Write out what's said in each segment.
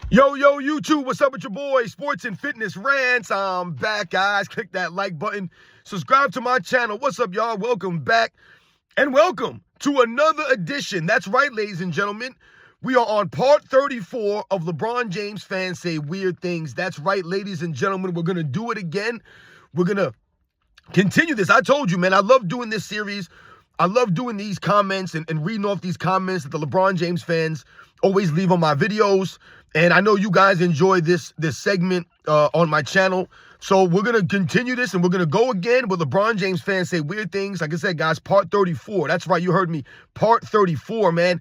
Yo, YouTube, what's up with your boy? Sports and Fitness Rants. I'm back, guys. Click that like button. Subscribe to my channel. What's up, y'all? Welcome back. And welcome to another edition. That's right, ladies and gentlemen. We are on part 34 of LeBron James Fans Say Weird Things. That's right, ladies and gentlemen. We're going to do it again. We're going to continue this. I told you, man, I love doing this series. I love doing these comments and reading off these comments that the LeBron James fans always leave on my videos. And I know you guys enjoy this segment on my channel. So we're going to continue this, and we're going to go again with LeBron James Fans Say Weird Things. Like I said, guys, part 34. That's right. You heard me. Part 34, man.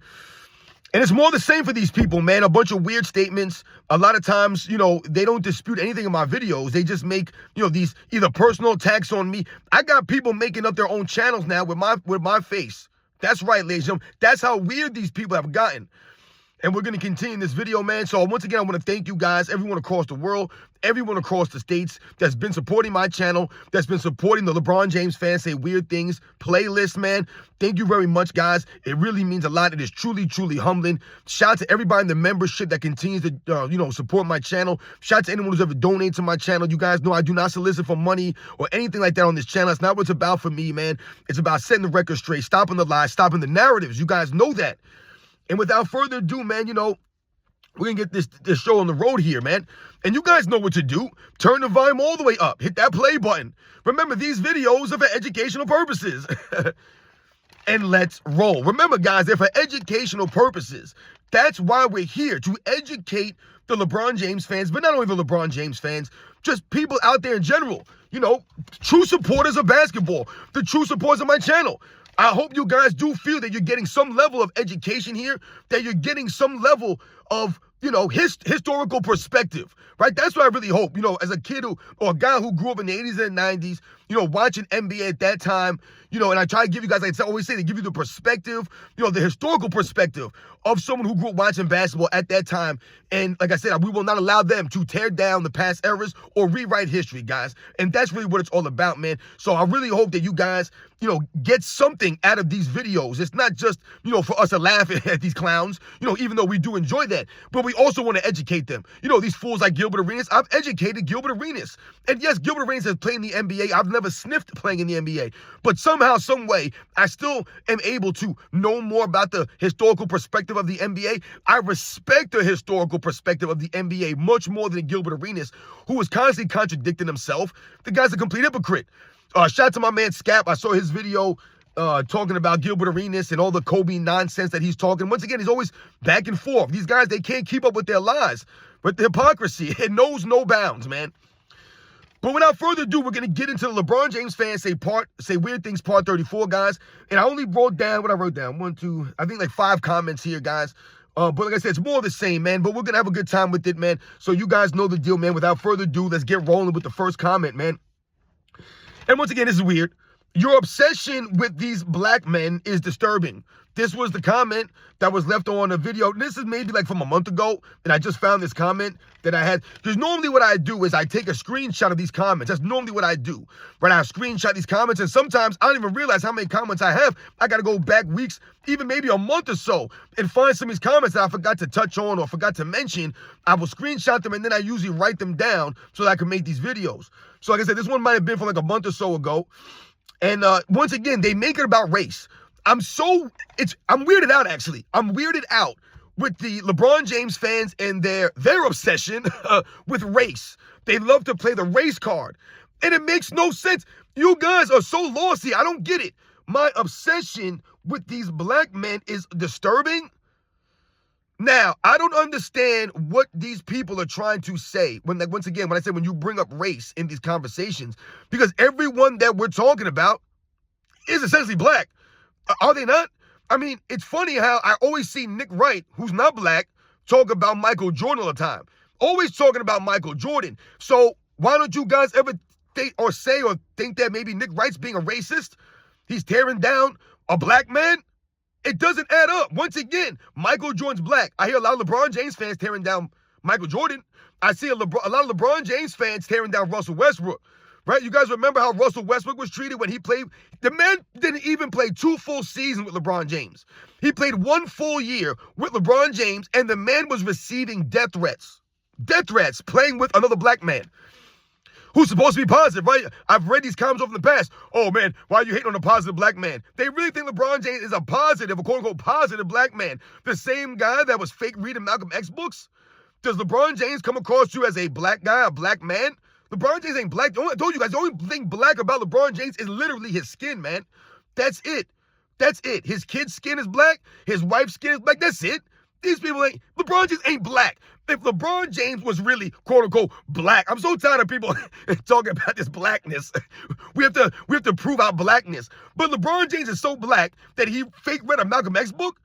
And it's more the same for these people, man. A bunch of weird statements. A lot of times, they don't dispute anything in my videos. They just make, these either personal attacks on me. I got people making up their own channels now with my face. That's right, ladies and gentlemen. That's how weird these people have gotten. And we're going to continue this video, man. So once again, I want to thank you guys, everyone across the world, everyone across the states that's been supporting my channel, that's been supporting the LeBron James Fans Say Weird Things playlist, man. Thank you very much, guys. It really means a lot. It is truly, truly humbling. Shout out to everybody in the membership that continues to, support my channel. Shout out to anyone who's ever donated to my channel. You guys know I do not solicit for money or anything like that on this channel. That's not what it's about for me, man. It's about setting the record straight, stopping the lies, stopping the narratives. You guys know that. And without further ado, man, we're going to get this show on the road here, man. And you guys know what to do. Turn the volume all the way up. Hit that play button. Remember, these videos are for educational purposes. And let's roll. Remember, guys, they're for educational purposes. That's why we're here, to educate the LeBron James fans, but not only the LeBron James fans, just people out there in general. True supporters of basketball, the true supporters of my channel. I hope you guys do feel that you're getting some level of education here, that you're getting some level of, historical perspective, right? That's what I really hope, as a kid or a guy who grew up in the 80s and 90s, watching NBA at that time, and I try to give you guys, like I always say, to give you the perspective, the historical perspective of someone who grew up watching basketball at that time. And like I said, we will not allow them to tear down the past eras or rewrite history, guys. And that's really what it's all about, man. So I really hope that you guys, get something out of these videos. It's not just, for us to laugh at these clowns, even though we do enjoy that, but we also want to educate them. These fools like Gilbert Arenas, I've educated Gilbert Arenas. And yes, Gilbert Arenas has played in the NBA. I've never sniffed playing in the NBA, but somehow, some way, I still am able to know more about the historical perspective of the NBA. I respect the historical perspective of the NBA much more than Gilbert Arenas, who was constantly contradicting himself. The guy's a complete hypocrite. Shout out to my man Scap. I saw his video talking about Gilbert Arenas and all the Kobe nonsense that he's talking. Once again, he's always back and forth. These guys, they can't keep up with their lies, with the hypocrisy. It knows no bounds, man. But without further ado, we're going to get into the LeBron James Fans Say Weird Things part 34, guys. And I only wrote down what I wrote down. 1, 2, I think like 5 comments here, guys. But like I said, it's more of the same, man. But we're going to have a good time with it, man. So you guys know the deal, man. Without further ado, let's get rolling with the first comment, man. And once again, this is weird. Your obsession with these black men is disturbing. This was the comment that was left on a video. This is maybe like from a month ago, and I just found this comment that I had. Because normally what I do is I take a screenshot of these comments. That's normally what I do. Right? I screenshot these comments, and sometimes I don't even realize how many comments I have. I got to go back weeks, even maybe a month or so, and find some of these comments that I forgot to touch on or forgot to mention. I will screenshot them, and then I usually write them down so that I can make these videos. So like I said, this one might have been from like a month or so ago. And once again, they make it about race. I'm weirded out, actually. I'm weirded out with the LeBron James fans and their obsession with race. They love to play the race card. And it makes no sense. You guys are so lost here. I don't get it. My obsession with these black men is disturbing. Now, I don't understand what these people are trying to say once again, when I say when you bring up race in these conversations, because everyone that we're talking about is essentially black. Are they not? I mean, it's funny how I always see Nick Wright, who's not black, talk about Michael Jordan all the time. Always talking about Michael Jordan. So why don't you guys ever think or say or think that maybe Nick Wright's being a racist? He's tearing down a black man? It doesn't add up. Once again, Michael Jordan's black. I hear a lot of LeBron James fans tearing down Michael Jordan. I see a lot of LeBron James fans tearing down Russell Westbrook. right? You guys remember how Russell Westbrook was treated when he played? The man didn't even play 2 full seasons with LeBron James. He played 1 full year with LeBron James, and the man was receiving death threats. Death threats, playing with another black man who's supposed to be positive, right? I've read these comments over in the past. Oh, man, why are you hating on a positive black man? They really think LeBron James is a positive, a quote-unquote positive black man. The same guy that was fake reading Malcolm X books? Does LeBron James come across you as a black guy, a black man? LeBron James ain't black. I told you guys, the only thing black about LeBron James is literally his skin, man. That's it. That's it. His kid's skin is black. His wife's skin is black. That's it. These people ain't, LeBron James ain't black. If LeBron James was really, quote unquote, black, I'm so tired of people talking about this blackness. We have to prove our blackness. But LeBron James is so black that he fake read a Malcolm X book.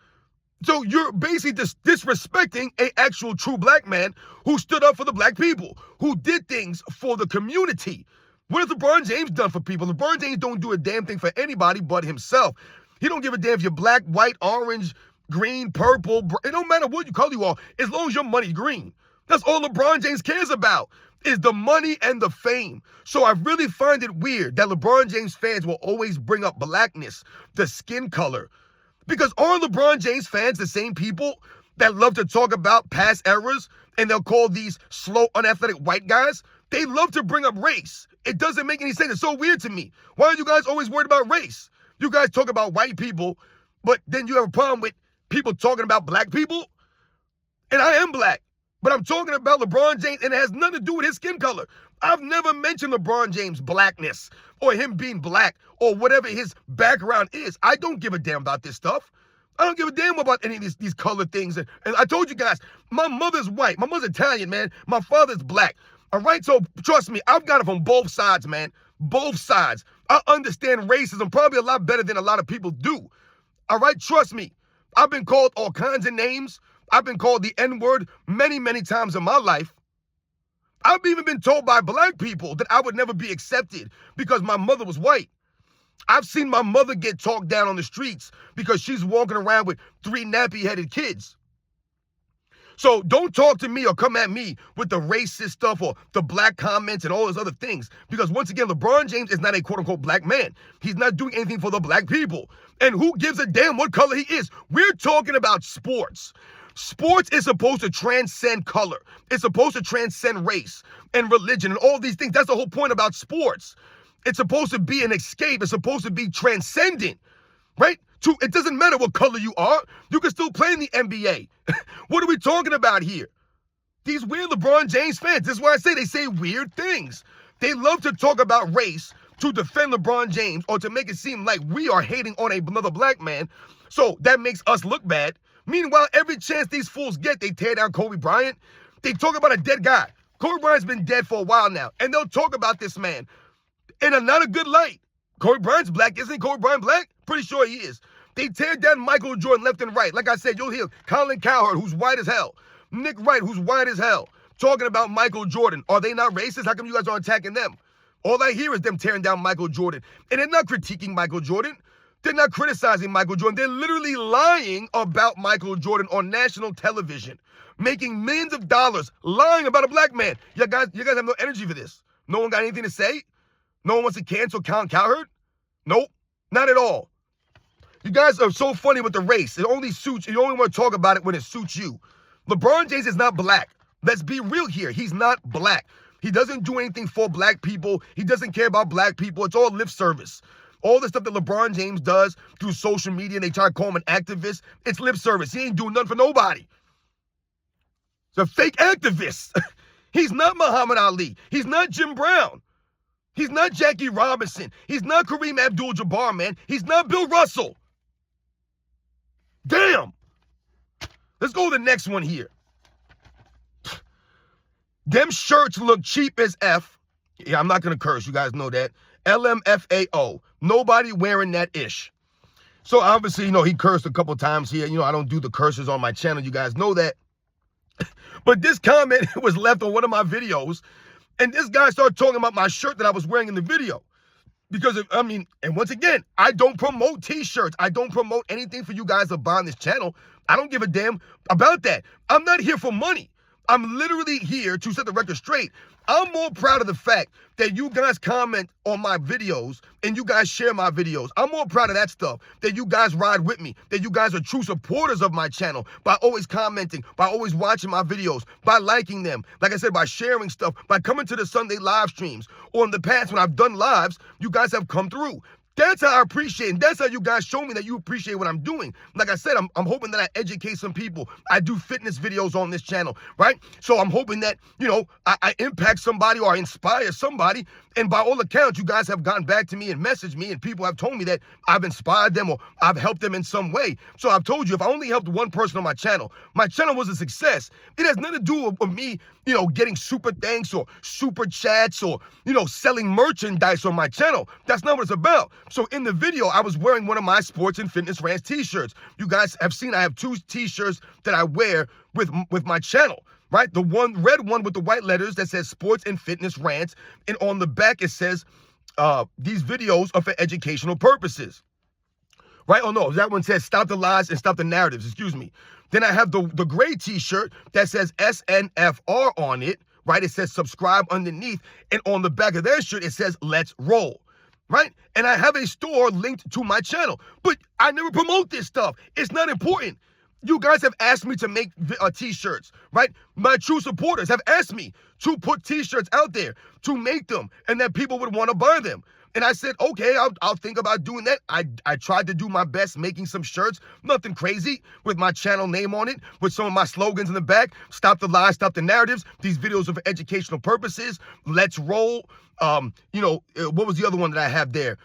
So you're basically disrespecting an actual true black man who stood up for the black people, who did things for the community. What has LeBron James done for people? LeBron James don't do a damn thing for anybody but himself. He don't give a damn if you're black, white, orange, green, purple. It don't matter what color you are, as long as your money's green. That's all LeBron James cares about, is the money and the fame. So I really find it weird that LeBron James fans will always bring up blackness, the skin color. Because aren't LeBron James fans the same people that love to talk about past eras and they'll call these slow, unathletic white guys? They love to bring up race. It doesn't make any sense. It's so weird to me. Why are you guys always worried about race? You guys talk about white people, but then you have a problem with people talking about black people? And I am black, but I'm talking about LeBron James, and it has nothing to do with his skin color. I've never mentioned LeBron James' blackness or him being black or whatever his background is. I don't give a damn about this stuff. I don't give a damn about any of these color things. And I told you guys, my mother's white. My mother's Italian, man. My father's black. All right? So trust me, I've got it from both sides, man. Both sides. I understand racism probably a lot better than a lot of people do. All right? Trust me. I've been called all kinds of names. I've been called the N-word many, many times in my life. I've even been told by black people that I would never be accepted because my mother was white. I've seen my mother get talked down on the streets because she's walking around with 3 nappy-headed kids. So don't talk to me or come at me with the racist stuff or the black comments and all those other things. Because once again, LeBron James is not a quote-unquote black man. He's not doing anything for the black people. And who gives a damn what color he is? We're talking about sports. Sports is supposed to transcend color. It's supposed to transcend race and religion and all these things. That's the whole point about sports. It's supposed to be an escape. It's supposed to be transcendent, right? It doesn't matter what color you are. You can still play in the NBA. What are we talking about here? These weird LeBron James fans, this is why I say they say weird things. They love to talk about race to defend LeBron James or to make it seem like we are hating on another black man. So that makes us look bad. Meanwhile, every chance these fools get, they tear down Kobe Bryant. They talk about a dead guy. Kobe Bryant's been dead for a while now, and they'll talk about this man in not a good light. Kobe Bryant's black. Isn't Kobe Bryant black? Pretty sure he is. They tear down Michael Jordan left and right. Like I said, you'll hear Colin Cowherd, who's white as hell. Nick Wright, who's white as hell, talking about Michael Jordan. Are they not racist? How come you guys aren't attacking them? All I hear is them tearing down Michael Jordan. And they're not critiquing Michael Jordan. They're not criticizing Michael Jordan. They're literally lying about Michael Jordan on national television, making millions of dollars, lying about a black man. You guys have no energy for this. No one got anything to say? No one wants to cancel Colin Cowherd? Nope, not at all. You guys are so funny with the race. It only suits you. You only want to talk about it when it suits you. LeBron James is not black. Let's be real here. He's not black. He doesn't do anything for black people. He doesn't care about black people. It's all lip service. All the stuff that LeBron James does through social media, and they try to call him an activist, it's lip service. He ain't doing nothing for nobody. He's a fake activist. He's not Muhammad Ali. He's not Jim Brown. He's not Jackie Robinson. He's not Kareem Abdul-Jabbar, man. He's not Bill Russell. Damn. Let's go to the next one here. Them shirts look cheap as F. Yeah, I'm not going to curse. You guys know that. LMFAO. Nobody wearing that ish. So obviously, he cursed a couple times here. I don't do the curses on my channel. You guys know that. But this comment was left on one of my videos. And this guy started talking about my shirt that I was wearing in the video. Because, and once again, I don't promote t-shirts. I don't promote anything for you guys to buy on this channel. I don't give a damn about that. I'm not here for money. I'm literally here to set the record straight. I'm more proud of the fact that you guys comment on my videos and you guys share my videos. I'm more proud of that stuff, that you guys ride with me, that you guys are true supporters of my channel by always commenting, by always watching my videos, by liking them, like I said, by sharing stuff, by coming to the Sunday live streams, or in the past when I've done lives, you guys have come through. That's how I appreciate it. And that's how you guys show me that you appreciate what I'm doing. Like I said, I'm hoping that I educate some people. I do fitness videos on this channel, right? So I'm hoping that, I impact somebody or I inspire somebody. And by all accounts, you guys have gotten back to me and messaged me, and people have told me that I've inspired them or I've helped them in some way. So I've told you, if I only helped one person on my channel was a success. It has nothing to do with me, getting super thanks or super chats or, selling merchandise on my channel. That's not what it's about. So in the video, I was wearing one of my Sports and Fitness Rants t-shirts. You guys have seen I have 2 t-shirts that I wear with my channel. Right? The red one with the white letters that says Sports and Fitness Rants. And on the back, it says, these videos are for educational purposes. Right? Oh, no, that one says stop the lies and stop the narratives. Excuse me. Then I have the gray t-shirt that says SNFR on it. Right? It says subscribe underneath. And on the back of their shirt, it says let's roll. Right? And I have a store linked to my channel. But I never promote this stuff. It's not important. You guys have asked me to make t-shirts, right? My true supporters have asked me to put t-shirts out there, to make them, and that people would want to buy them. And I said, okay, I'll think about doing that. I tried to do my best making some shirts, nothing crazy, with my channel name on it, with some of my slogans in the back. Stop the lies, stop the narratives. These videos are for educational purposes. Let's roll. What was the other one that I have there?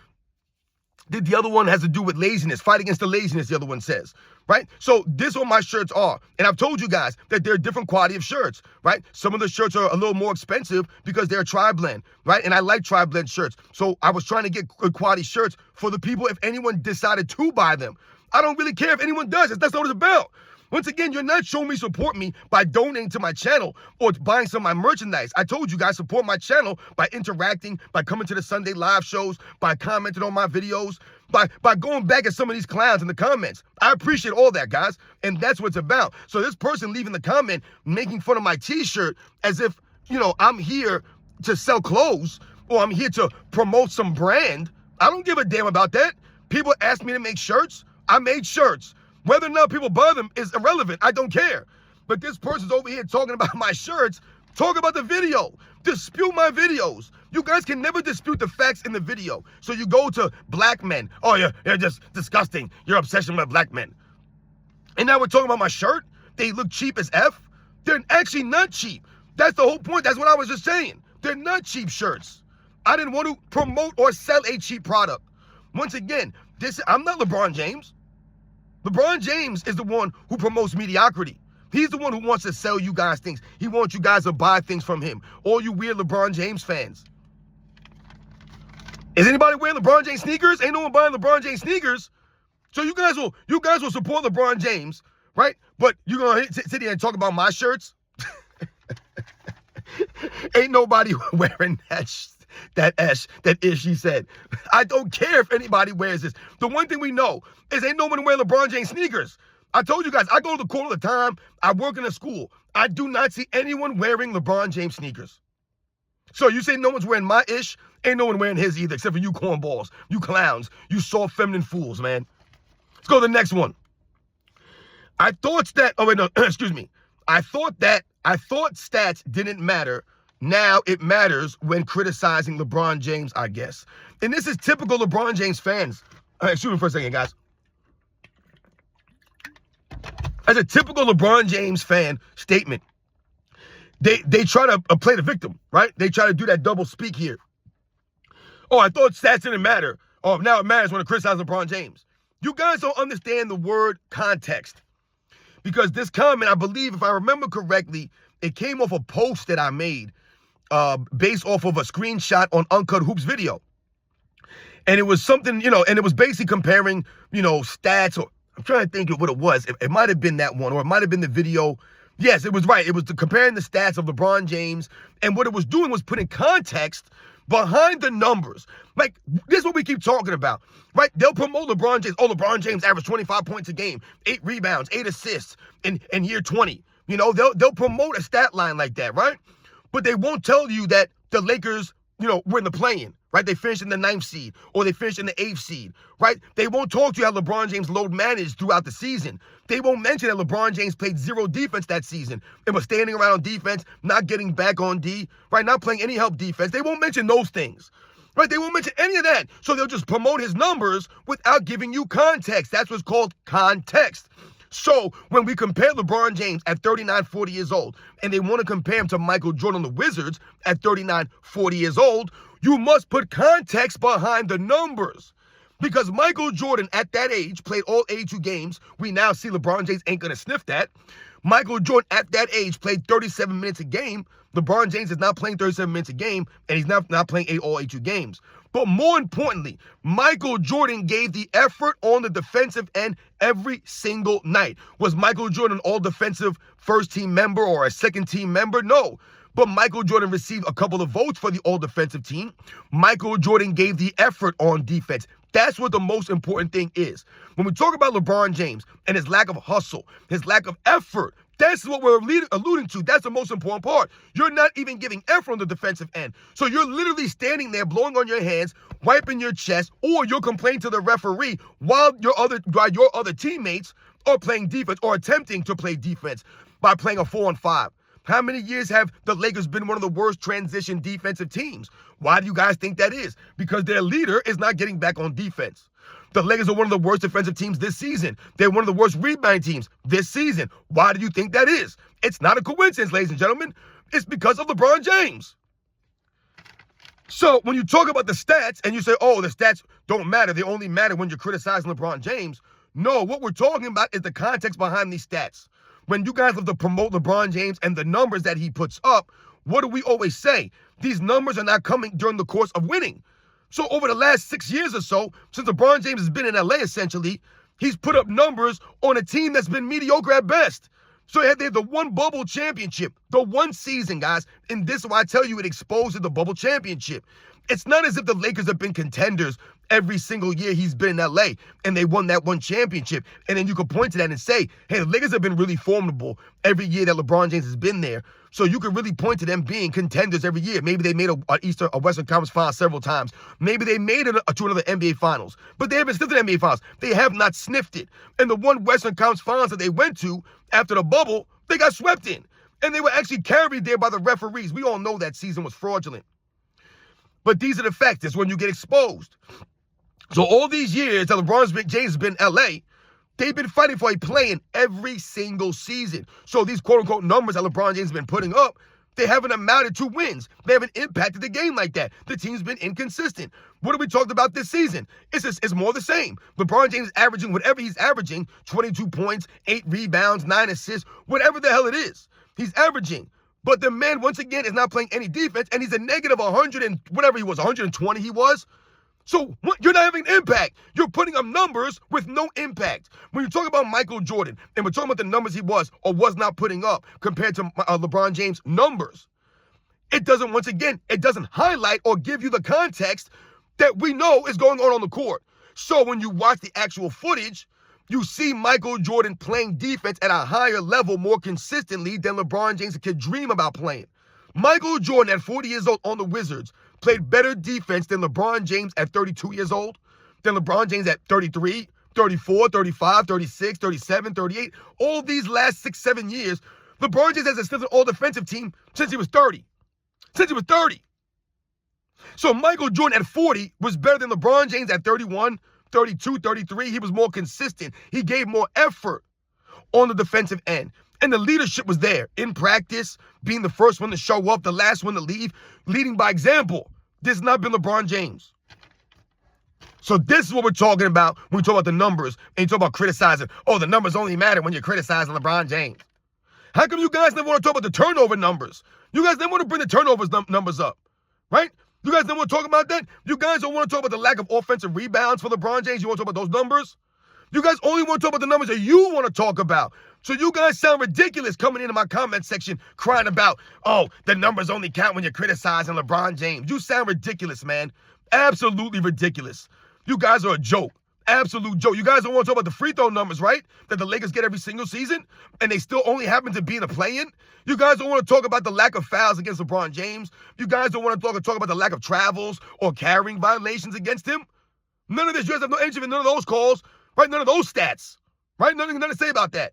The other one has to do with laziness, fight against the laziness, the other one says, right? So this is what my shirts are. And I've told you guys that they're different quality of shirts, right? Some of the shirts are a little more expensive because they're tri-blend, right? And I like tri-blend shirts. So I was trying to get good quality shirts for the people if anyone decided to buy them. I don't really care if anyone does. That's not what it's about. Once again, you're not showing me support me by donating to my channel or buying some of my merchandise. I told you guys, support my channel by interacting, by coming to the Sunday live shows, by commenting on my videos, by going back at some of these clowns in the comments. I appreciate all that, guys, and that's what it's about. So this person leaving the comment making fun of my t-shirt as if, I'm here to sell clothes or I'm here to promote some brand. I don't give a damn about that. People asked me to make shirts. I made shirts. Whether or not people buy them is irrelevant. I don't care. But this person's over here talking about my shirts. Talk about the video. Dispute my videos. You guys can never dispute the facts in the video. So you go to black men. Oh, you're just disgusting. Your obsession with black men. And now we're talking about my shirt. They look cheap as F. They're actually not cheap. That's the whole point. That's what I was just saying. They're not cheap shirts. I didn't want to promote or sell a cheap product. Once again, I'm not LeBron James. LeBron James is the one who promotes mediocrity. He's the one who wants to sell you guys things. He wants you guys to buy things from him. All you weird LeBron James fans. Is anybody wearing LeBron James sneakers? Ain't no one buying LeBron James sneakers. So you guys will support LeBron James, right? But you're gonna sit here and talk about my shirts? Ain't nobody wearing that ish, he said. I don't care if anybody wears this. The one thing we know is ain't no one wearing LeBron James sneakers. I told you guys, I go to the court all the time. I work in a school. I do not see anyone wearing LeBron James sneakers. So you say no one's wearing my ish? Ain't no one wearing his either, except for you cornballs, you clowns, you soft feminine fools, man. Let's go to the next one. I thought stats didn't matter. Now it matters when criticizing LeBron James, I guess. And this is typical LeBron James fans. Excuse me for a second, guys. As a typical LeBron James fan statement, they try to play the victim, right? They try to do that double speak here. Oh, I thought stats didn't matter. Oh, now it matters when it criticizes LeBron James. You guys don't understand the word context. Because this comment, I believe, if I remember correctly, it came off a post that I made based off of a screenshot on Uncut Hoops video. And it was something, and it was basically comparing, stats, or I'm trying to think of what it was. It might have been that one, or it might have been the video. Yes, it was right. It was comparing the stats of LeBron James. And what it was doing was putting context behind the numbers. Like, this is what we keep talking about, right? They'll promote LeBron James. Oh, LeBron James averaged 25 points a game, 8 rebounds, 8 assists in year 20. You know, they'll promote a stat line like that, right? But they won't tell you that the Lakers, were in the play-in, right? They finished in the 9th seed, or they finished in the 8th seed, right? They won't talk to you how LeBron James load managed throughout the season. They won't mention that LeBron James played 0 defense that season and was standing around on defense, not getting back on D, right? Not playing any help defense. They won't mention those things, right? They won't mention any of that. So they'll just promote his numbers without giving you context. That's what's called context. So when we compare LeBron James at 39, 40 years old, and they want to compare him to Michael Jordan on the Wizards at 39, 40 years old, you must put context behind the numbers. Because Michael Jordan at that age played all 82 games. We now see LeBron James ain't going to sniff that. Michael Jordan at that age played 37 minutes a game. LeBron James is not playing 37 minutes a game, and he's not playing all 82 games. But more importantly, Michael Jordan gave the effort on the defensive end every single night. Was Michael Jordan an all-defensive first-team member or a second-team member? No. But Michael Jordan received a couple of votes for the all-defensive team. Michael Jordan gave the effort on defense. That's what the most important thing is. When we talk about LeBron James and his lack of hustle, his lack of effort, that's what we're alluding to. That's the most important part. You're not even giving effort on the defensive end. So you're literally standing there blowing on your hands, wiping your chest, or you're complaining to the referee while your other teammates are playing defense or attempting to play defense by playing a 4-on-5. How many years have the Lakers been one of the worst transition defensive teams? Why do you guys think that is? Because their leader is not getting back on defense. The Lakers are one of the worst defensive teams this season. They're one of the worst rebounding teams this season. Why do you think that is? It's not a coincidence, ladies and gentlemen. It's because of LeBron James. So when you talk about the stats and you say, oh, the stats don't matter, they only matter when you're criticizing LeBron James. No, what we're talking about is the context behind these stats. When you guys love to promote LeBron James and the numbers that he puts up, what do we always say? These numbers are not coming during the course of winning. So over the last 6 years or so, since LeBron James has been in LA essentially, he's put up numbers on a team that's been mediocre at best. So they had the one bubble championship, the one season, guys. And this is why I tell you it exposes the bubble championship. It's not as if the Lakers have been contenders every single year he's been in LA and they won that one championship. And then you could point to that and say, hey, the Lakers have been really formidable every year that LeBron James has been there. So you could really point to them being contenders every year. Maybe they made a Western Conference final several times. Maybe they made it to another NBA Finals. But they haven't sniffed the NBA Finals. They have not sniffed it. And the one Western Conference Finals that they went to after the bubble, they got swept in. And they were actually carried there by the referees. We all know that season was fraudulent. But these are the facts. That's when you get exposed. So all these years that LeBron James has been in LA, they've been fighting for a play-in every single season. So these quote-unquote numbers that LeBron James has been putting up, they haven't amounted to wins. They haven't impacted the game like that. The team's been inconsistent. What have we talked about this season? It's more the same. LeBron James is averaging whatever he's averaging, 22 points, 8 rebounds, 9 assists, whatever the hell it is. He's averaging. But the man, once again, is not playing any defense, and he's a negative 100 and whatever he was, 120 he was. So you're not having an impact. You're putting up numbers with no impact. When you talk about Michael Jordan, and we're talking about the numbers he was or was not putting up compared to LeBron James' numbers, it doesn't highlight or give you the context that we know is going on the court. So when you watch the actual footage, you see Michael Jordan playing defense at a higher level more consistently than LeBron James could dream about playing. Michael Jordan at 40 years old on the Wizards played better defense than LeBron James at 32 years old, than LeBron James at 33, 34, 35, 36, 37, 38. All these last 6, 7 years, LeBron James has assisted an all-defensive team since he was 30. Since he was 30. So Michael Jordan at 40 was better than LeBron James at 31, 32, 33. He was more consistent. He gave more effort on the defensive end. And the leadership was there in practice, being the first one to show up, the last one to leave, leading by example. This has not been LeBron James. So this is what we're talking about when we talk about the numbers and you talk about criticizing. Oh, the numbers only matter when you're criticizing LeBron James. How come you guys never want to talk about the turnover numbers? You guys never want to bring the turnovers numbers up, right? You guys never want to talk about that? You guys don't want to talk about the lack of offensive rebounds for LeBron James? You want to talk about those numbers? You guys only want to talk about the numbers that you want to talk about. So you guys sound ridiculous coming into my comment section crying about, oh, the numbers only count when you're criticizing LeBron James. You sound ridiculous, man. Absolutely ridiculous. You guys are a joke. Absolute joke. You guys don't want to talk about the free throw numbers, right? That the Lakers get every single season, and they still only happen to be in the play-in. You guys don't want to talk about the lack of fouls against LeBron James. You guys don't want to talk about the lack of travels or carrying violations against him. None of this. You guys have no interest in none of those calls, right? None of those stats, right? Nothing to say about that.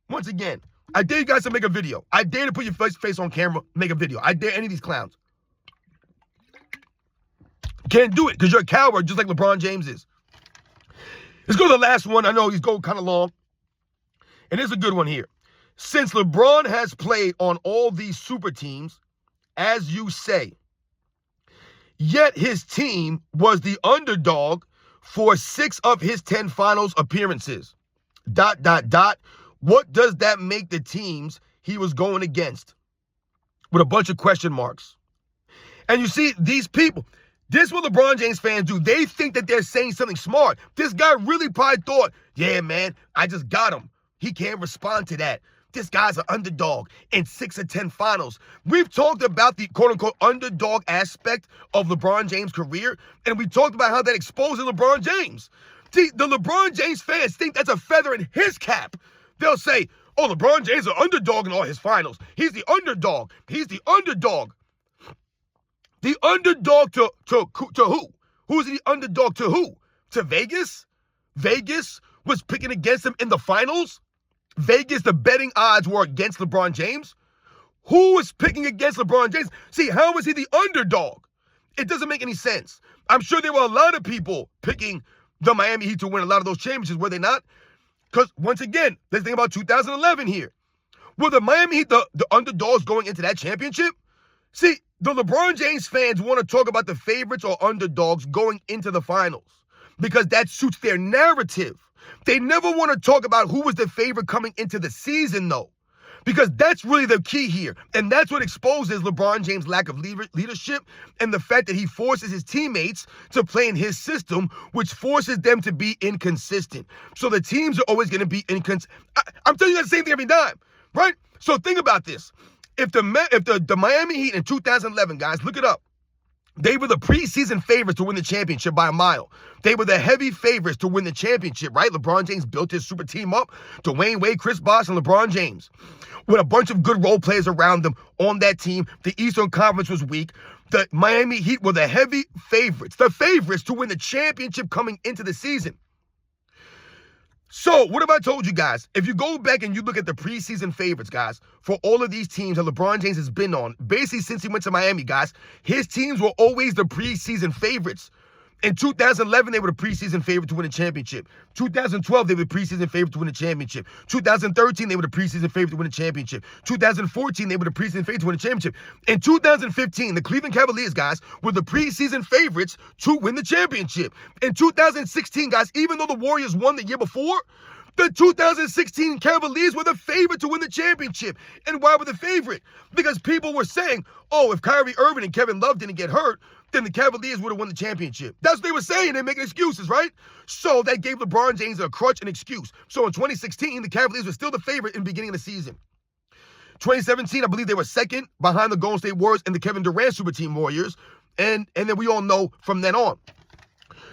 Once again, I dare you guys to make a video. I dare to put your face on camera, make a video. I dare any of these clowns. Can't do it because you're a coward just like LeBron James is. Let's go to the last one. I know he's going kind of long. And here's a good one here. Since LeBron has played on all these super teams, as you say, yet his team was the underdog for 6 of his 10 finals appearances. ... What does that make the teams he was going against? With a bunch of question marks. And you see, these people... This is what LeBron James fans do. They think that they're saying something smart. This guy really probably thought, yeah, man, I just got him. He can't respond to that. This guy's an underdog in 6 of 10 finals. We've talked about the quote-unquote underdog aspect of LeBron James' career, and we talked about how that exposes LeBron James. See, the LeBron James fans think that's a feather in his cap. They'll say, oh, LeBron James is an underdog in all his finals. He's the underdog. He's the underdog. The underdog to who? Who's the underdog to who? To Vegas? Vegas was picking against him in the finals? Vegas, the betting odds were against LeBron James? Who was picking against LeBron James? See, how was he the underdog? It doesn't make any sense. I'm sure there were a lot of people picking the Miami Heat to win a lot of those championships, were they not? Because, once again, let's think about 2011 here. Were the Miami Heat the underdogs going into that championship? See, the LeBron James fans want to talk about the favorites or underdogs going into the finals because that suits their narrative. They never want to talk about who was the favorite coming into the season, though, because that's really the key here. And that's what exposes LeBron James' lack of leadership and the fact that he forces his teammates to play in his system, which forces them to be inconsistent. So the teams are always going to be inconsistent. I'm telling you that same thing every time, right? So think about this. If the Miami Heat in 2011, guys, look it up. They were the preseason favorites to win the championship by a mile. They were the heavy favorites to win the championship, right? LeBron James built his super team up. Dwayne Wade, Chris Bosh, and LeBron James. With a bunch of good role players around them on that team. The Eastern Conference was weak. The Miami Heat were the heavy favorites. The favorites to win the championship coming into the season. So, what have I told you guys? If you go back and you look at the preseason favorites, guys, for all of these teams that LeBron James has been on, basically since he went to Miami, guys, his teams were always the preseason favorites. In 2011, they were the preseason favorite to win a championship. 2012, they were the preseason favorite to win a championship. 2013, they were the preseason favorite to win a championship. 2014, they were the preseason favorite to win a championship. In 2015, the Cleveland Cavaliers, guys, were the preseason favorites to win the championship. In 2016, guys, even though the Warriors won the year before, the 2016 Cavaliers were the favorite to win the championship. And why were the favorite? Because people were saying, oh, if Kyrie Irving and Kevin Love didn't get hurt, then the Cavaliers would have won the championship. That's what they were saying. They're making excuses, right? So that gave LeBron James a crutch and excuse. So in 2016, the Cavaliers were still the favorite in the beginning of the season. 2017, I believe they were second behind the Golden State Warriors and the Kevin Durant super team Warriors. And then we all know from then on.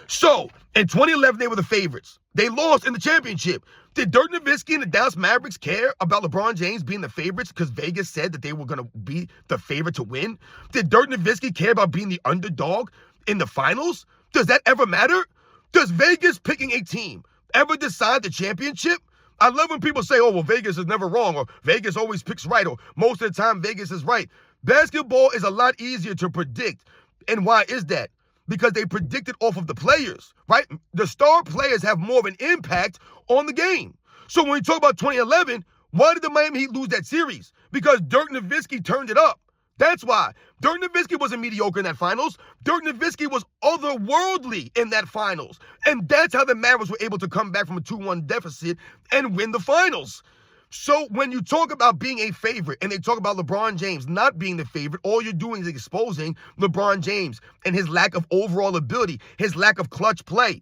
So in 2011, they were the favorites. They lost in the championship. Did Dirk Nowitzki and the Dallas Mavericks care about LeBron James being the favorites because Vegas said that they were going to be the favorite to win? Did Dirk Nowitzki care about being the underdog in the finals? Does that ever matter? Does Vegas picking a team ever decide the championship? I love when people say, oh, well, Vegas is never wrong, or Vegas always picks right, or most of the time Vegas is right. Basketball is a lot easier to predict. And why is that? Because they predicted off of the players, right? The star players have more of an impact on the game. So when we talk about 2011, why did the Miami Heat lose that series? Because Dirk Nowitzki turned it up. That's why. Dirk Nowitzki wasn't mediocre in that finals. Dirk Nowitzki was otherworldly in that finals. And that's how the Mavericks were able to come back from a 2-1 deficit and win the finals. So when you talk about being a favorite and they talk about LeBron James not being the favorite, all you're doing is exposing LeBron James and his lack of overall ability, his lack of clutch play.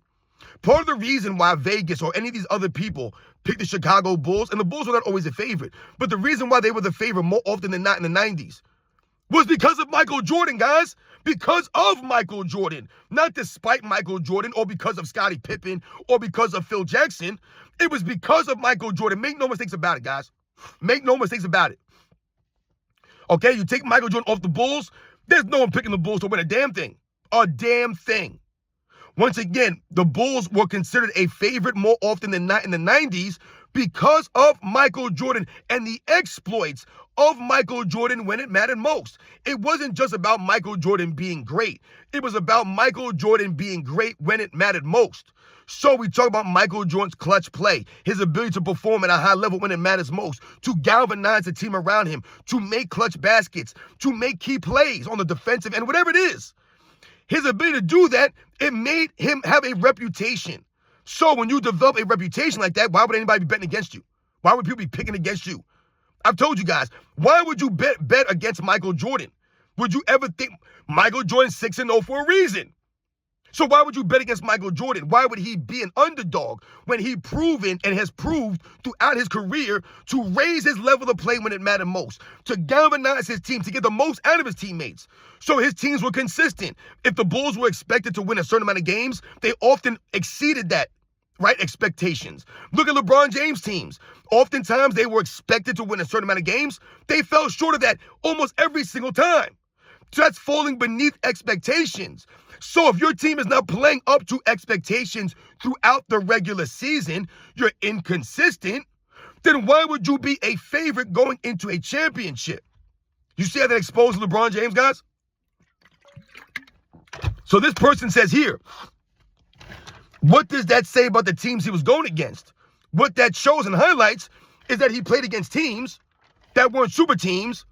Part of the reason why Vegas or any of these other people picked the Chicago Bulls, and the Bulls were not always a favorite, but the reason why they were the favorite more often than not in the 90s, was because of Michael Jordan, guys. Because of Michael Jordan. Not despite Michael Jordan or because of Scottie Pippen or because of Phil Jackson. It was because of Michael Jordan. Make no mistakes about it, guys. Make no mistakes about it. Okay, you take Michael Jordan off the Bulls, there's no one picking the Bulls to win a damn thing. A damn thing. Once again, the Bulls were considered a favorite more often than not in the 90s because of Michael Jordan and the exploits of Michael Jordan when it mattered most. It wasn't just about Michael Jordan being great. It was about Michael Jordan being great when it mattered most. So we talk about Michael Jordan's clutch play, his ability to perform at a high level when it matters most, to galvanize the team around him, to make clutch baskets, to make key plays on the defensive end, whatever it is. His ability to do that, it made him have a reputation. So when you develop a reputation like that, why would anybody be betting against you? Why would people be picking against you? I've told you guys, why would you bet against Michael Jordan? Would you ever think Michael Jordan's 6-0 for a reason? So why would you bet against Michael Jordan? Why would he be an underdog when he proven and has proved throughout his career to raise his level of play when it mattered most, to galvanize his team, to get the most out of his teammates? So his teams were consistent. If the Bulls were expected to win a certain amount of games, they often exceeded that, right? Expectations. Look at LeBron James teams. Oftentimes they were expected to win a certain amount of games. They fell short of that almost every single time. So that's falling beneath expectations. So if your team is not playing up to expectations throughout the regular season, you're inconsistent, then why would you be a favorite going into a championship? You see how that exposes LeBron James, guys? So this person says here, what does that say about the teams he was going against? What that shows and highlights is that he played against teams that weren't super teams,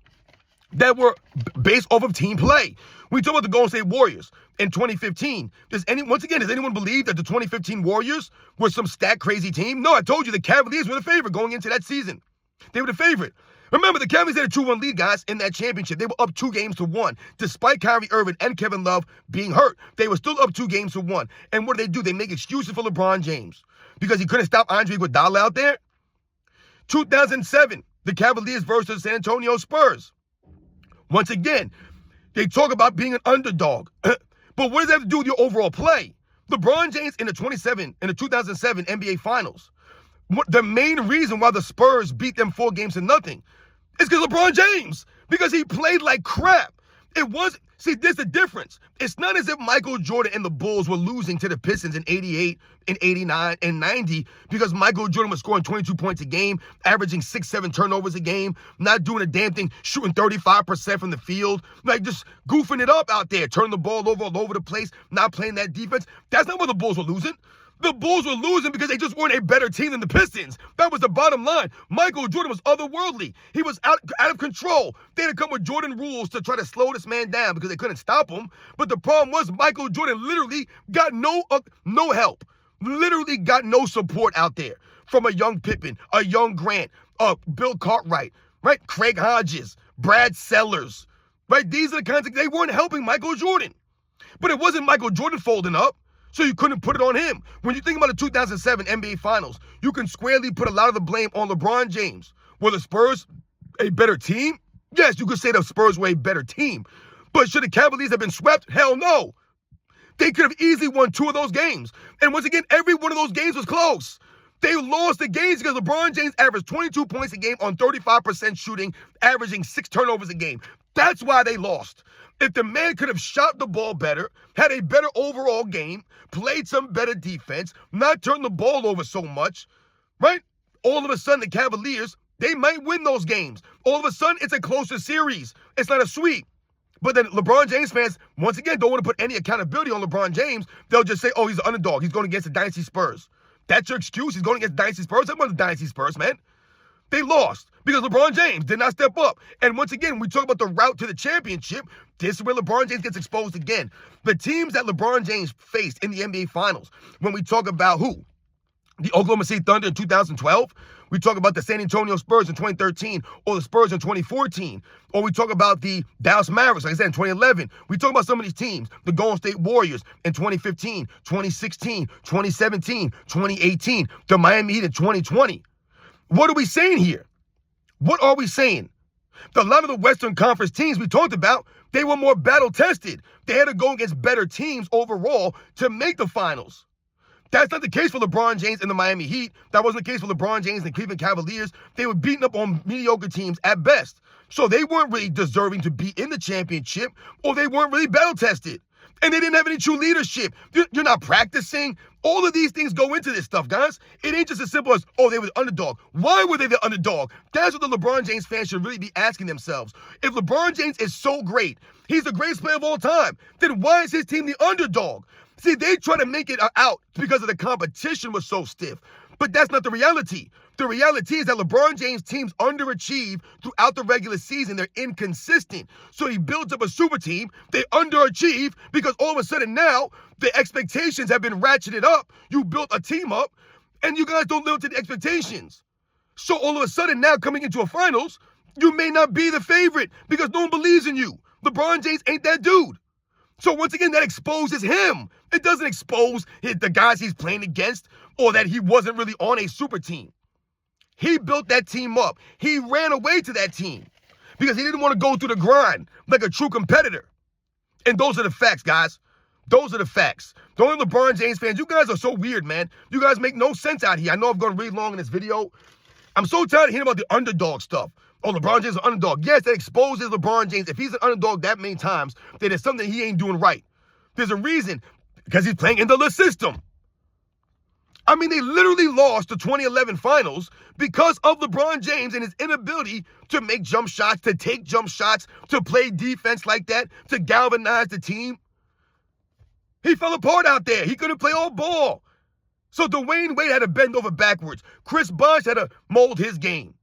that were based off of team play. We talk about the Golden State Warriors in 2015. Does anyone believe that the 2015 Warriors were some stat crazy team? No, I told you the Cavaliers were the favorite going into that season. They were the favorite. Remember, the Cavaliers had a 2-1 lead, guys, in that championship. They were up 2-1. Despite Kyrie Irving and Kevin Love being hurt, they were still up 2-1. And what do? They make excuses for LeBron James because he couldn't stop Andre Iguodala out there. 2007, the Cavaliers versus San Antonio Spurs. Once again, they talk about being an underdog. But what does that have to do with your overall play? LeBron James in the 2007 NBA Finals. The main reason why the Spurs beat them 4-0 is because LeBron James. Because he played like crap. There's a difference. It's not as if Michael Jordan and the Bulls were losing to the Pistons in 88, in 89, and 90 because Michael Jordan was scoring 22 points a game, averaging 6-7 turnovers a game, not doing a damn thing, shooting 35% from the field, like just goofing it up out there, turning the ball over all over the place, not playing that defense. That's not where the Bulls were losing. The Bulls were losing because they just weren't a better team than the Pistons. That was the bottom line. Michael Jordan was otherworldly. He was out of control. They had to come with Jordan rules to try to slow this man down because they couldn't stop him. But the problem was Michael Jordan literally got no help. Literally got no support out there from a young Pippen, a young Grant, Bill Cartwright, right? Craig Hodges, Brad Sellers, right? These are the kinds of, they weren't helping Michael Jordan. But it wasn't Michael Jordan folding up. So you couldn't put it on him. When you think about the 2007 NBA Finals, you can squarely put a lot of the blame on LeBron James. Were the Spurs a better team? Yes, you could say the Spurs were a better team. But should the Cavaliers have been swept? Hell no. They could have easily won 2 of those games. And once again, every one of those games was close. They lost the games because LeBron James averaged 22 points a game on 35% shooting, averaging 6 turnovers a game. That's why they lost. If the man could have shot the ball better, had a better overall game, played some better defense, not turned the ball over so much, right? All of a sudden, the Cavaliers, they might win those games. All of a sudden, it's a closer series. It's not a sweep. But then LeBron James fans, once again, don't want to put any accountability on LeBron James. They'll just say, oh, he's an underdog. He's going against the Dynasty Spurs. That's your excuse? He's going against Dynasty Spurs? Talk about the Dynasty Spurs, man. They lost because LeBron James did not step up. And once again, we talk about the route to the championship. This is where LeBron James gets exposed again. The teams that LeBron James faced in the NBA Finals, when we talk about who? The Oklahoma City Thunder in 2012. We talk about the San Antonio Spurs in 2013 or the Spurs in 2014. Or we talk about the Dallas Mavericks, like I said, in 2011. We talk about some of these teams, the Golden State Warriors in 2015, 2016, 2017, 2018, the Miami Heat in 2020. What are we saying here? What are we saying? A lot of the Western Conference teams we talked about, they were more battle-tested. They had to go against better teams overall to make the finals. That's not the case for LeBron James and the Miami Heat. That wasn't the case for LeBron James and the Cleveland Cavaliers. They were beating up on mediocre teams at best. So they weren't really deserving to be in the championship, or they weren't really battle-tested. And they didn't have any true leadership. You're not practicing. All of these things go into this stuff, guys. It ain't just as simple as, oh, they were the underdog. Why were they the underdog? That's what the LeBron James fans should really be asking themselves. If LeBron James is so great, he's the greatest player of all time, then why is his team the underdog? See, they try to make it out because of the competition was so stiff. But that's not the reality. The reality is that LeBron James' teams underachieve throughout the regular season. They're inconsistent. So he builds up a super team. They underachieve because all of a sudden now the expectations have been ratcheted up. You built a team up and you guys don't live up to the expectations. So all of a sudden now coming into a finals, you may not be the favorite because no one believes in you. LeBron James ain't that dude. So once again, that exposes him. It doesn't expose the guys he's playing against or that he wasn't really on a super team. He built that team up. He ran away to that team because he didn't want to go through the grind like a true competitor. And those are the facts, guys. Those are the facts. The only LeBron James fans, you guys are so weird, man. You guys make no sense out here. I know I've gone really long in this video. I'm so tired of hearing about the underdog stuff. Oh, LeBron James is an underdog. Yes, that exposes LeBron James. If he's an underdog that many times, then there's something he ain't doing right. There's a reason, because he's playing into the system. I mean, they literally lost the 2011 finals because of LeBron James and his inability to make jump shots, to take jump shots, to play defense like that, to galvanize the team. He fell apart out there. He couldn't play all ball. So Dwayne Wade had to bend over backwards. Chris Bosh had to mold his game.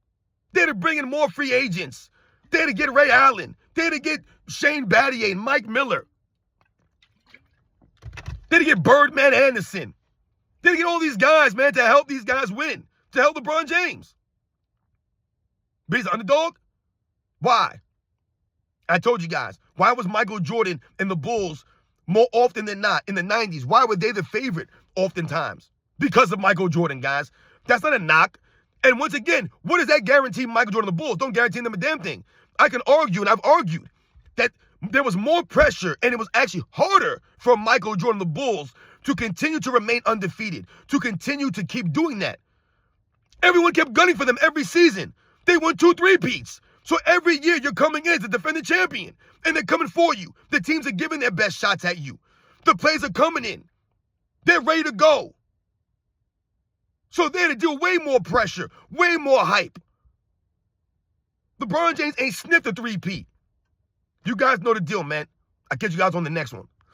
They had to bring in more free agents. They had to get Ray Allen. They had to get Shane Battier and Mike Miller. They had to get Birdman Anderson. They had to get all these guys, man, to help these guys win, to help LeBron James. But he's an underdog? Why? I told you guys. Why was Michael Jordan and the Bulls more often than not in the 90s? Why were they the favorite oftentimes? Because of Michael Jordan, guys. That's not a knock. And once again, what does that guarantee Michael Jordan and the Bulls? Don't guarantee them a damn thing. I can argue, and I've argued, that there was more pressure and it was actually harder for Michael Jordan and the Bulls to continue to remain undefeated, to continue to keep doing that. Everyone kept gunning for them every season. They won 2 3-peats. So every year you're coming in as a defending champion, and they're coming for you. The teams are giving their best shots at you. The players are coming in. They're ready to go. So they're to deal way more pressure, way more hype. LeBron James ain't sniffed a 3-peat. You guys know the deal, man. I'll catch you guys on the next one.